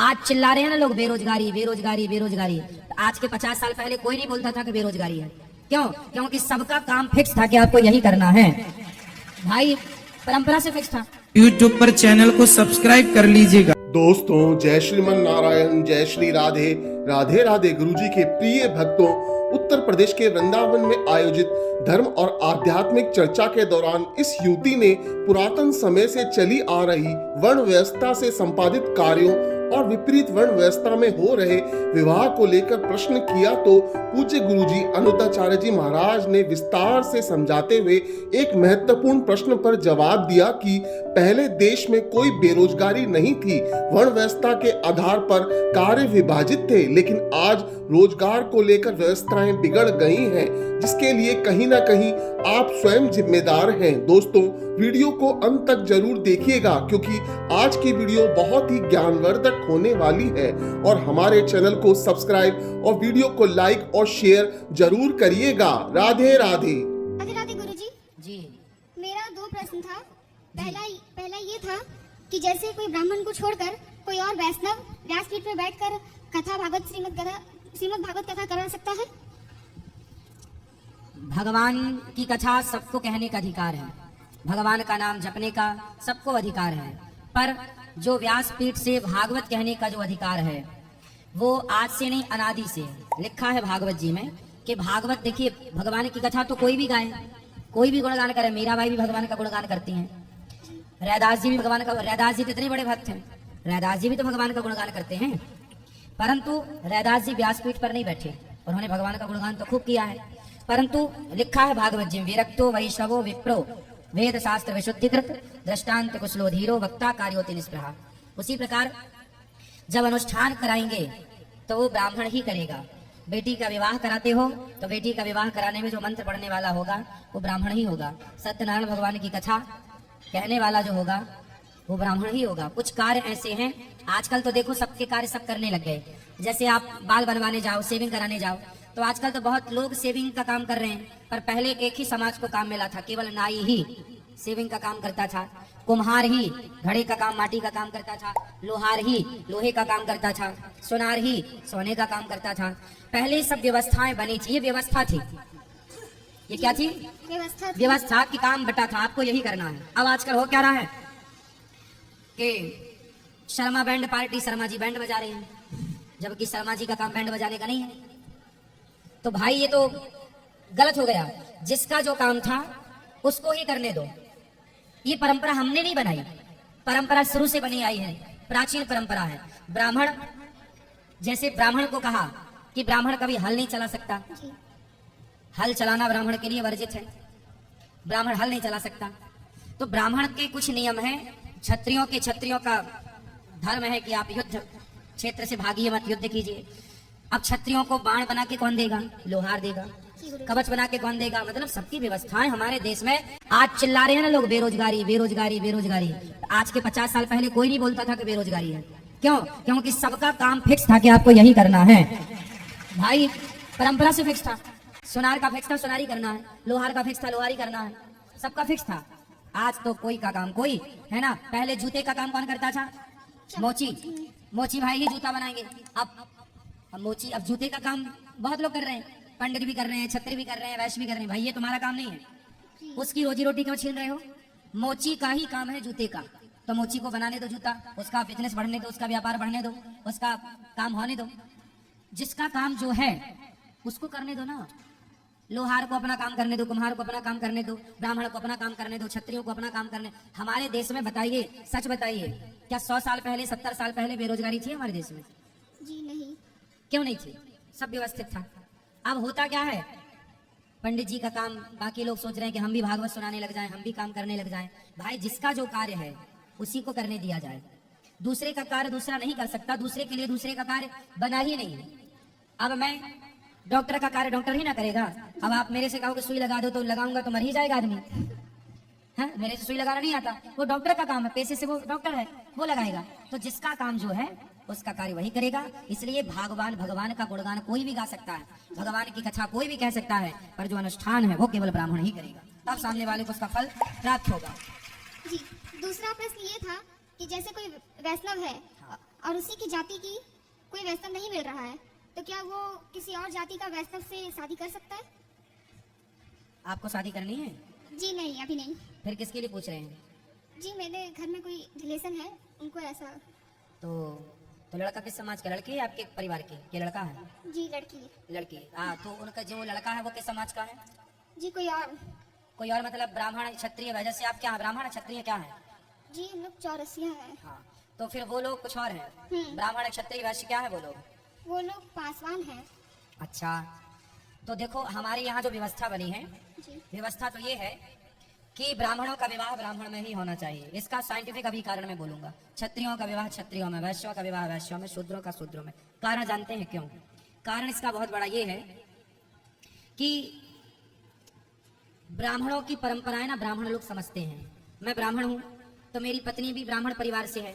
आज चिल्ला रहे हैं ना लोग बेरोजगारी बेरोजगारी बेरोजगारी। आज के 50 साल पहले कोई नहीं बोलता था कि बेरोजगारी है। क्यों? क्योंकि सबका काम फिक्स था कि आपको यही करना है भाई, परंपरा से फिक्स था। YouTube पर चैनल को सब्सक्राइब कर लीजिएगा। दोस्तों, जय श्रीमन नारायण, जय श्री राधे राधे राधे। गुरुजी के प्रिय भक्तों, उत्तर प्रदेश के वृंदावन में आयोजित धर्म और आध्यात्मिक चर्चा के दौरान इस युवती ने पुरातन समय से चली आ रही वर्ण व्यवस्था से संपादित कार्यों और विपरीत वर्ण व्यवस्था में हो रहे विवाह को लेकर प्रश्न किया तो पूज्य गुरुजी अनंताचार्य जी महाराज ने विस्तार से समझाते हुए एक महत्वपूर्ण प्रश्न पर जवाब दिया कि पहले देश में कोई बेरोजगारी नहीं थी, वर्ण व्यवस्था के आधार पर कार्य विभाजित थे, लेकिन आज रोजगार को लेकर व्यवस्थाएं बिगड़ गई हैं, जिसके लिए कहीं ना कहीं आप स्वयं जिम्मेदार हैं। दोस्तों, वीडियो को अंत तक जरूर देखिएगा क्योंकि आज की वीडियो बहुत ही ज्ञानवर्धक होने वाली है। और हमारे चैनल को सब्सक्राइब और वीडियो को लाइक और शेयर जरूर करिएगा। राधे राधे। राधे राधे गुरुजी। जी, मेरा दो प्रश्न था। पहला ये था कि जैसे कोई ब्राह्मण को छोड़कर कोई और वैष्णव व्यासपीठ पर बैठकर कथा भागवत श्रीमद् भागवत कथा करवा सकता है? भगवान की कथा सबको कहने का अधिकार है, भगवान का नाम जपने का सबको अधिकार है, पर जो व्यासपीठ से भागवत कहने का जो अधिकार है वो आज से नहीं, अनादि से लिखा है भागवत जी में कि भागवत, देखिए भगवान की कथा तो कोई भी गाए, कोई भी गुणगान करे। मीराबाई भी भगवान का गुणगान करती हैं, रैदास जी भी भगवान का, रैदास जी तो इतने बड़े भक्त हैं, रैदास जी भी तो भगवान का गुणगान करते हैं। परंतु रैदास जी व्यासपीठ पर नहीं बैठे, उन्होंने भगवान का गुणगान तो खूब किया है, परंतु लिखा है भागवत जी में, विरक्तो वैष्णवो विप्रो वेद शास्त्र विशुद्धिकृत दृष्टांत कुशलो धीरो वक्ता कार्योति निष्प्रहा। उसी प्रकार जब अनुष्ठान कराएंगे तो वो ब्राह्मण ही करेगा। बेटी का विवाह कराते हो तो बेटी का विवाह कराने में जो मंत्र पढ़ने वाला होगा वो ब्राह्मण ही होगा। सत्यनारायण भगवान की कथा कहने वाला जो होगा वो ब्राह्मण ही होगा। कुछ कार्य ऐसे हैं, आजकल तो देखो सबके कार्य सब करने लग गए। जैसे आप बाल बनवाने जाओ, सेविंग कराने जाओ, तो आजकल तो बहुत लोग सेविंग का काम कर रहे हैं, पर पहले एक ही समाज को काम मिला था, केवल नाई ही सेविंग का काम करता था, कुम्हार ही घड़े का काम, माटी का काम करता था, लोहार ही लोहे का काम करता था, सोनार ही सोने का काम करता था। पहले सब व्यवस्थाएं बनी थी, ये व्यवस्था थी। ये क्या थी? व्यवस्था की काम बटा था, आपको यही करना है। अब आजकल हो क्या रहा है कि Sharma band party, Sharma ji band बजा रहे हैं, जबकि शर्मा जी का काम बैंड बजाने का नहीं है। तो भाई ये तो गलत हो गया। जिसका जो काम था उसको ही करने दो। ये परंपरा हमने नहीं बनाई, परंपरा शुरू से बनी आई है, प्राचीन परंपरा है। ब्राह्मण, जैसे ब्राह्मण को कहा कि ब्राह्मण कभी हल नहीं चला सकता, हल चलाना ब्राह्मण के लिए वर्जित है, ब्राह्मण हल नहीं चला सकता। तो ब्राह्मण के कुछ नियम हैं। क्षत्रियों का धर्म है कि आप युद्ध क्षेत्र से भागिए मत, युद्ध कीजिए। अब क्षत्रियों को बाण बना के कौन देगा? लोहार देगा। कवच बना के कौन देगा? मतलब सबकी व्यवस्थाएं हमारे देश में। आज चिल्ला रहे हैं ना लोग बेरोजगारी बेरोजगारी बेरोजगारी। आज के 50 साल पहले कोई नहीं बोलता था कि बेरोजगारी है। क्यों? क्योंकि सबका काम फिक्स था कि आपको यही करना है भाई, परंपरा से फिक्स था। सुनार का फिक्स था, सुनारी करना है, लोहार का फिक्स था, लोहारी करना है, सबका फिक्स था। आज तो कोई का काम कोई है ना। पहले जूते का काम कौन करता था? मोची भाई ही जूता बनाएंगे। अब मोची, अब जूते का काम बहुत लोग कर रहे हैं, पंडित भी कर रहे हैं, छत्री भी कर रहे हैं, वैश्य भी कर रहे हैं। भाई ये तुम्हारा काम नहीं है, उसकी रोजी रोटी क्यों छीन रहे हो? मोची का ही काम है जूते का, तो मोची को बनाने दो जूता, उसका बिजनेस बढ़ने दो, उसका व्यापार बढ़ने दो, उसका काम होने दो। जिसका काम जो है उसको करने दो ना। लोहार को अपना काम करने दो, कुम्हार को अपना काम करने दो, ब्राह्मण को अपना काम करने दो, क्षत्रियों को अपना काम करने। हमारे देश में बताइए, सच बताइए, क्या 100 साल पहले, 70 साल पहले बेरोजगारी थी हमारे देश में? जी नहीं। क्यों नहीं थी? सब व्यवस्थित था। अब होता क्या है, पंडित जी का काम, बाकी लोग सोच रहे हैं कि हम भी भागवत सुनाने लग जाएं, हम भी काम करने लग जाएं। भाई जिसका जो कार्य है उसी को करने दिया जाए। दूसरे का कार्य दूसरा नहीं कर सकता, दूसरे के लिए दूसरे का कार्य बना ही नहीं है। अब मैं डॉक्टर का कार्य डॉक्टर ही ना करेगा। अब आप मेरे से कहो कि सुई लगा दो तो लगाऊंगा तो मर ही जाएगा आदमी, है? मेरे से सुई लगाना नहीं आता, वो डॉक्टर का काम है, पैसे से वो डॉक्टर है, वो लगाएगा। तो जिसका काम जो है उसका कार्य वही करेगा। इसलिए भगवान का गुणगान कोई भी गा सकता है, भगवान की कथा कोई भी कह सकता है, पर जो अनुष्ठान है वो केवल ब्राह्मण ही करेगा, तब सामने वाले को उसका फल प्राप्त होगा। जी, दूसरा प्रश्न ये था कि जैसे कोई वैष्णव है और उसी की जाति की कोई वैष्णव नहीं मिल रहा है, तो क्या वो किसी और जाति का वैष्णव से शादी कर सकता है? आपको शादी करनी है? जी नहीं, अभी नहीं। फिर किसके लिए पूछ रहे हैं? जी मेरे घर में कोई रिलेशन है, उनको ऐसा। तो लड़का किस समाज का? लड़की है आपके परिवार की? ये लड़का है? जी लड़की। लड़की। हाँ, तो उनका जो लड़का है वो किस समाज का है? जी कोई और। कोई और मतलब ब्राह्मण क्षत्रिय? वजह से आप क्या है, ब्राह्मण क्षत्रिय क्या है? जी हम लोग चौरसिया हैं। हाँ, तो फिर वो लोग कुछ और हैं। ब्राह्मण क्षत्रिय वैश्य क्या है वो लोग? वो लोग पासवान हैं। अच्छा, तो देखो हमारे यहाँ जो व्यवस्था बनी है, जी व्यवस्था तो ये है कि ब्राह्मणों का विवाह ब्राह्मण में ही होना चाहिए। इसका साइंटिफिक अभी कारण मैं बोलूंगा। क्षत्रियों का विवाह क्षत्रियों में, वैश्यों का विवाह वैश्यों में, शूद्रों का शूद्रों में। कारण जानते हैं क्यों? कारण इसका बहुत बड़ा ये है कि ब्राह्मणों की परंपराएं ना ब्राह्मण लोग समझते हैं। मैं ब्राह्मण हूँ तो मेरी पत्नी भी ब्राह्मण परिवार से है,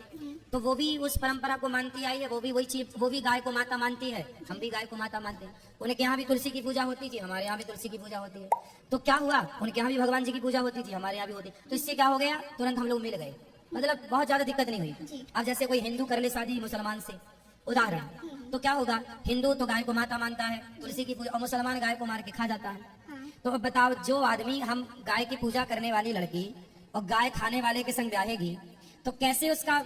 तो वो भी उस परंपरा को मानती आई है, वो भी वही चीज, वो भी गाय को माता मानती है, हम भी गाय को माता मानते हैं। उनके यहाँ भी तुलसी की पूजा होती थी, हमारे यहाँ भी तुलसी की पूजा होती है। तो क्या हुआ, उनके यहाँ भी भगवान जी की पूजा होती थी, हमारे यहाँ भी होती। तो इससे क्या हो गया, तुरंत हम लोग मिल गए, मतलब बहुत ज्यादा दिक्कत नहीं हुई। अब जैसे कोई हिंदू कर ले शादी मुसलमान से, उदाहरण, तो क्या होगा, हिंदू तो गाय को माता मानता है, तुलसी की पूजा, और मुसलमान गाय को मार के खा जाता है। तो अब बताओ, जो आदमी हम गाय की पूजा करने वाली लड़की और गाय खाने वाले के संग ब्याहेगी, तो कैसे उसका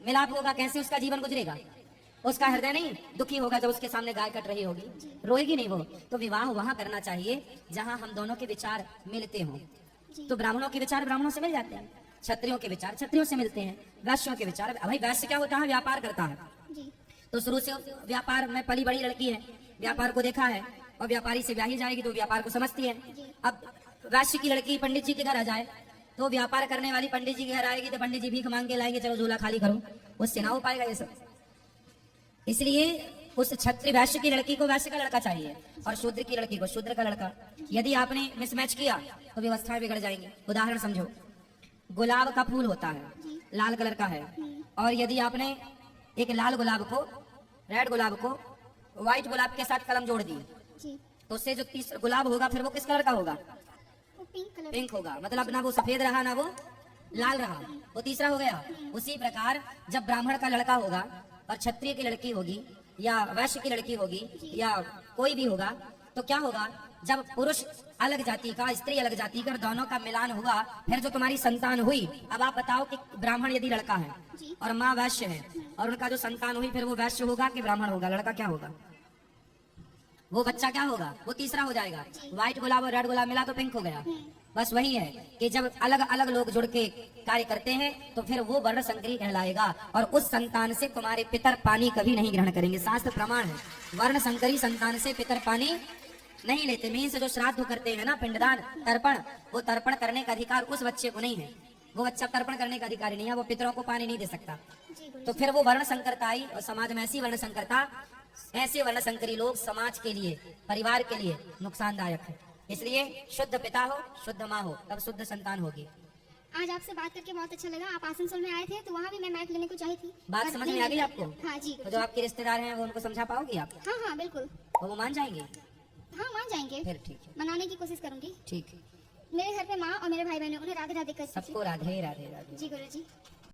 मिलाप होगा, कैसे उसका जीवन गुजरेगा? उसका हृदय नहीं दुखी होगा जब उसके सामने गाय कट रही होगी? रोएगी नहीं वो। तो विवाह वहां करना चाहिए जहां हम दोनों के विचार मिलते हों। तो ब्राह्मणों के विचार ब्राह्मणों से मिल जाते हैं, क्षत्रियों के विचार क्षत्रियों से मिलते हैं, वैश्यों के विचार, भाई वैश्य क्या होता है, व्यापार करता है। तो शुरू से व्यापार में पली बड़ी लड़की है, व्यापार को देखा है, और व्यापारी से ब्याही जाएगी तो व्यापार को समझती है। अब वैश्य की लड़की पंडित जी के घर आ जाए, तो व्यापार करने वाली पंडित जी के घर आएगी तो पंडित जी भीख मांग के लाएंगे, चलो झोला खाली करो, उससे ना हो पाएगा ये सब। इसलिए उस क्षत्रिय वैश्य की लड़की को वैश्य का लड़का चाहिए, और शूद्र की लड़की को शूद्र का लड़का। यदि आपने मिसमैच किया तो व्यवस्थाएं बिगड़ जाएंगी। उदाहरण समझो, गुलाब का फूल होता है, लाल कलर का है, और यदि आपने एक लाल गुलाब को, रेड गुलाब को व्हाइट गुलाब के साथ कलम जोड़ दी, तो उससे जो तीसरा गुलाब होगा फिर वो किस कलर का होगा? पिंक होगा। मतलब ना वो सफेद रहा ना वो लाल रहा, वो तीसरा हो गया। उसी प्रकार जब ब्राह्मण का लड़का होगा और क्षत्रिय की लड़की होगी, या वैश्य की लड़की होगी, या कोई भी होगा, तो क्या होगा, जब पुरुष अलग जाति का, स्त्री अलग जाति का, दोनों का मिलान हुआ, फिर जो तुम्हारी संतान हुई, अब आप बताओ कि ब्राह्मण यदि लड़का है और माँ वैश्य है, और उनका जो संतान हुई, फिर वो वैश्य होगा कि ब्राह्मण होगा? लड़का क्या होगा? वो बच्चा क्या होगा? वो तीसरा हो जाएगा। व्हाइट गुलाब और रेड गुलाब मिला तो पिंक हो गया। बस वही है कि जब अलग अलग लोग जुड़ के कार्य करते हैं तो फिर वो वर्ण संकरी कहलाएगा, और उस संतान से तुम्हारे पितर पानी कभी नहीं ग्रहण करेंगे। शास्त्र प्रमाण है, वर्ण संकरी संतान से पितर पानी नहीं लेते। मीन से जो श्राद्ध करते हैं ना, पिंडदान, तर्पण, वो तर्पण करने का अधिकार उस बच्चे को नहीं है। वो बच्चा तर्पण करने का अधिकारी नहीं है, वो पितरों को पानी नहीं दे सकता। तो फिर वो वर्ण संकरता आई, और समाज में ऐसी वर्ण संकरता, ऐसे वर्ण संकरी लोग समाज के लिए, परिवार के लिए नुकसानदायक है। इसलिए शुद्ध पिता हो, शुद्ध माँ हो, तब शुद्ध संतान होगी। आज आपसे बात करके बहुत अच्छा लगा। आप आसनसोल में आए थे तो वहाँ भी मैं मैट लेने को चाही थी। बात समझ में आ गई आपको? हाँ जी। तो जो आपके रिश्तेदार हैं वो उनको समझा पाओगी आप? हाँ हाँ बिल्कुल। और वो मान जाएंगे? हाँ मान जाएंगे। फिर ठीक है, मनाने की कोशिश करूंगी। ठीक है। मेरे घर पे माँ और मेरे भाई बहन, उन्हें राधे राधे कर दीजिए। सबको राधे राधे राधे। जी गुरु जी।